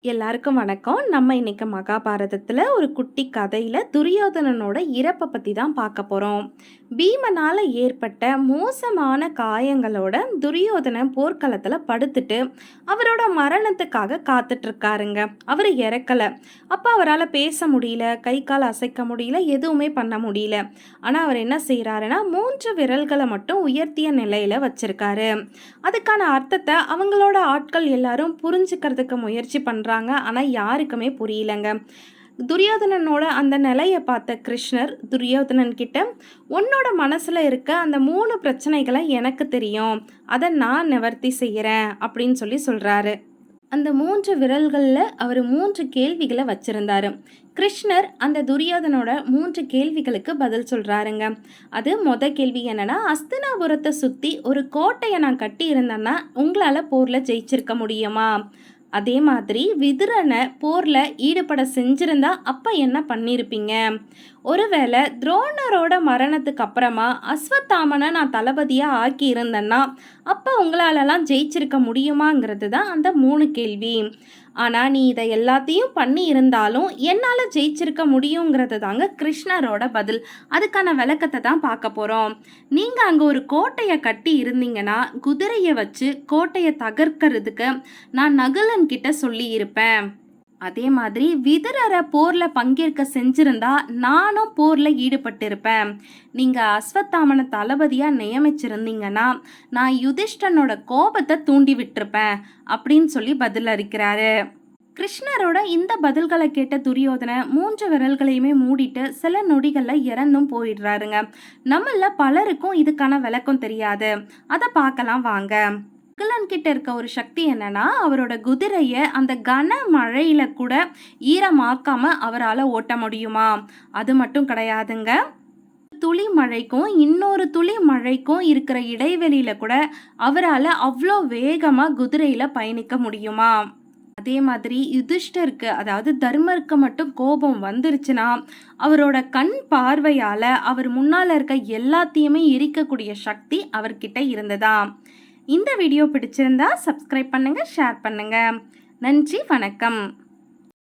எல்லாருக்கும் வணக்கம். நம்ம இன்னைக்கு மகாபாரதத்துல ஒரு குட்டி கதையில துரியோதனனோட இறப்பை பத்தி தான் பார்க்க போறோம். பீமனால ஏற்பட்ட மோசமான காயங்களோட துரியோதனன் போர்க்களத்துல படுத்துட்டு அவரோட மரணத்துக்காக காத்துட்டு இருக்காருங்க. அவர் இறக்கல. அப்ப அவரால் பேச முடியல, கை கால் அசைக்க முடியல, எதுவுமே பண்ண முடியல. ஆனா அவர் என்ன செய்யறாருன்னா 3 விரல்களை மட்டும் உயர்த்திய நிலையில வச்சிருக்காரு. அதுக்கான அர்த்தத்தை அவங்களோட ஆட்கள் எல்லாரும் புரிஞ்சுக்கிறதுக்கு முயற்சி பண்றாங்க. ஆனா யாருக்குமே புரியலங்க. துரியோதனனோட அந்த நிலையை பார்த்த கிருஷ்ணர் துரியோதனன் கிட்ட, உன்னோட மனசுல இருக்க அந்த 3 பிரச்சனைகளை எனக்கு தெரியும், அதை நான் நிவர்த்தி செய்யறேன் அப்படின்னு சொல்றாரு. அந்த 3 விரல்களில் அவர் 3 கேள்விகளை வச்சிருந்தாரு. கிருஷ்ணர் அந்த துரியோதனோட 3 கேள்விகளுக்கு பதில் சொல்றாருங்க. அது கேள்வி என்னன்னா, அஸ்தினாபுரத்தை சுத்தி ஒரு கோட்டையை நான் கட்டி இருந்தேன்னா உங்களால போர்ல ஜெயிச்சிருக்க முடியுமா? அதே மாதிரி விதுரனை போர்ல ஈடுபட செஞ்சிருந்தா அப்ப என்ன பண்ணியிருப்பீங்க? ஒருவேளை துரோணரோட மரணத்துக்கு அப்புறமா அஸ்வத்தாமனை நான் தளபதியா ஆக்கி இருந்தேன்னா அப்ப உங்களாலலாம் ஜெயிச்சிருக்க முடியுமாங்கிறது தான் அந்த 3 கேள்வி. ஆனா நீ இதை எல்லாத்தையும் பண்ணி இருந்தாலும் என்னால ஜெயிச்சிருக்க முடியுங்கிறது தாங்க கிருஷ்ணரோட பதில். அதுக்கான விளக்கத்தை தான் பார்க்க போறோம். நீங்க அங்க ஒரு கோட்டையை கட்டி இருந்தீங்கன்னா குதிரையை வச்சு கோட்டையை தகர்க்கிறதுக்கு நான் நகுலன் கிட்ட சொல்லி இருப்பேன். அதே மாதிரி விதுரரை போர்ல பங்கேற்க செஞ்சிருந்தா நானும் போர்ல ஈடுபட்டிருப்பேன். நீங்க அஸ்வத்தாமனை தளபதியா நியமிச்சிருந்தீங்கன்னா நான் யுதிஷ்டனோட கோபத்தை தூண்டி விட்டுருப்பேன் அப்படின்னு பதில் அளிக்கிறாரு. கிருஷ்ணரோட இந்த பதில்களை கேட்ட துரியோதன 3 விரல்களையுமே மூடிட்டு சில நொடிகள்ல இறந்தும் போயிடுறாருங்க. நம்மள பலருக்கும் இதுக்கான விளக்கம் தெரியாது. அதை பார்க்கலாம் வாங்க. நகுலன் கிட்ட இருக்க ஒரு சக்தி என்னன்னா, அவரோட குதிரைய அந்த கன மழையில கூட ஈரமாக்காம அவரால் ஓட்ட முடியுமா? அது மட்டும் கிடையாதுங்க. துளி மழைக்கும் இன்னொரு துளி மழைக்கும் இருக்கிற இடைவெளியில கூட அவரால் அவ்வளோ வேகமா குதிரையில பயணிக்க முடியுமா? அதே மாதிரி யுதிஷ்டருக்கு, அதாவது தர்மருக்கு மட்டும் கோபம் வந்துருச்சுன்னா அவரோட கண் பார்வையால அவர் முன்னால இருக்க எல்லாத்தையுமே எரிக்கக்கூடிய சக்தி அவர்கிட்ட இருந்ததா? இந்த வீடியோ பிடிச்சிருந்தா சப்ஸ்கிரைப் பண்ணுங்க, ஷேர் பண்ணுங்க. நன்றி, வணக்கம்.